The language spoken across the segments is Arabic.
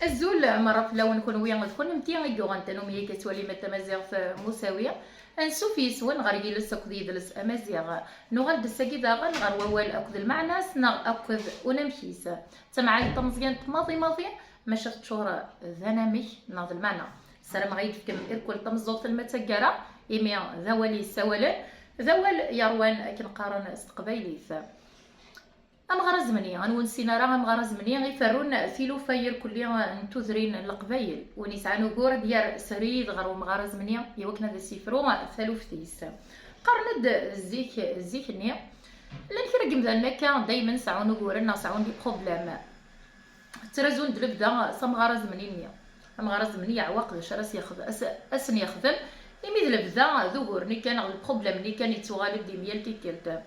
الزول مرة في لون كون ويا غتكون متي غيوغان تنومية كتولي متى مزيغ في مساوية انسو في سوان غير يلس اكد يدلس امازيغ نوغال دساكي داغا نغار ووال اكد المعناس نغ اكد ونمشيس تمعال تمزيان تماضي ماضي ما شفت شهر ذنمي ناض المعنى السلام غيد فيكم إركل تمزوط المتقرة إمي ذوالي السوالن ذوال يروان كنقارن استقبايليث أمغار زمنية غنونسينا راه أمغار زمنية غيفرون فيلو فاير كلي نتوذرين القبايل ونسعى نقور ديال سريد غير أمغار زمنية يوكنا ذا سيفرو ثالوثيس قرند الزيك النية لان كي رقم ذا دايما سعون نقورنا سعون دي بروبلام ترازون دلبدا سمغار زمنية أمغار زمنية عواقد شراس ياخذ أسن يخدم يميد لبدا ذوقورني كان البروبلام اللي كان يتوغالب دي ميال تيكلت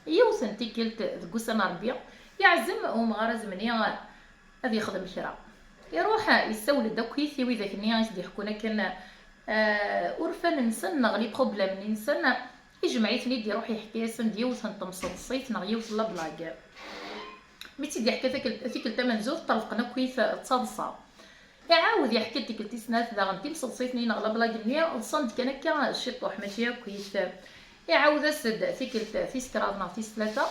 يوسن تيكلت ذكو سنة ربيع يعزم ومغار زمنية هذا يخدم كرا يروح يسول داكويثي وذاك النيا يسدي حكونا كان أورفان نسن نغلي بروبلام نسن يجمعيتني دي يروح يحكي سن ديوسن تمصد الصيت نغيوس لابلاك ميتي دي حكى ذيك الثمن زوج طرفقنا كويث تصادصا يعاود يحكي لك التسنات ذا غنتي مصدصيتني نغلب لاكنيا الصند كان كا الشطوح ماشي كويس يعاود السد ثيكل في سكرادنا في ثلاثه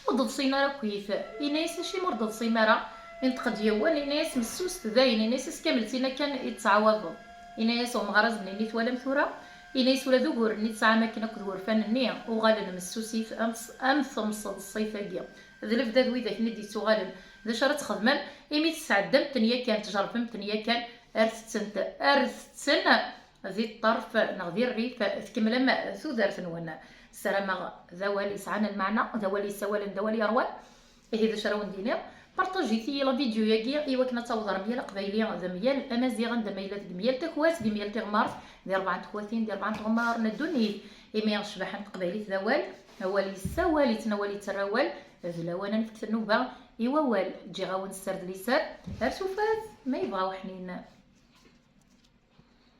وضد صيناره كويس يناس شي مرض صيماره ينتقد يوان يناس مسوس ذاين يناس كامل تينا كان يتعاوض يناس ومغرز مني تولا مثوره يناس ولا ذكور ني تسعى ماكينه كدور فن النيه وغالن مسوسي في امس مصد الصيفاقيه ذلف ذا ذوي ذاك ندي تغالن ذا شرط خدمان إمي تسعدم تنيا كان تجربم تنيا كان أرثتن ذي الطرف نغذي الريف تكمل ما ثودر ثنونا السلام ذوالي سعان المعنى ذوالي سوال ذوالي أروان إيه ذا شراون دينير بارطاجيتي لا فيديو ياكي إيوا كنا توضر ميال قبايلي ذا ميال أمازيغ ذا ميلات ميال تكواس دي ميال تغمارت دي 4 تخواتين دي 4 تغمار ندوني إمي شبحان قبايلي ذوال هوالي السوالي تنوالي تراوال ذلاوانا نفكت النوبة إيوا وال جي غاون السرد ليسار أرسوفات ما يبغاو حنين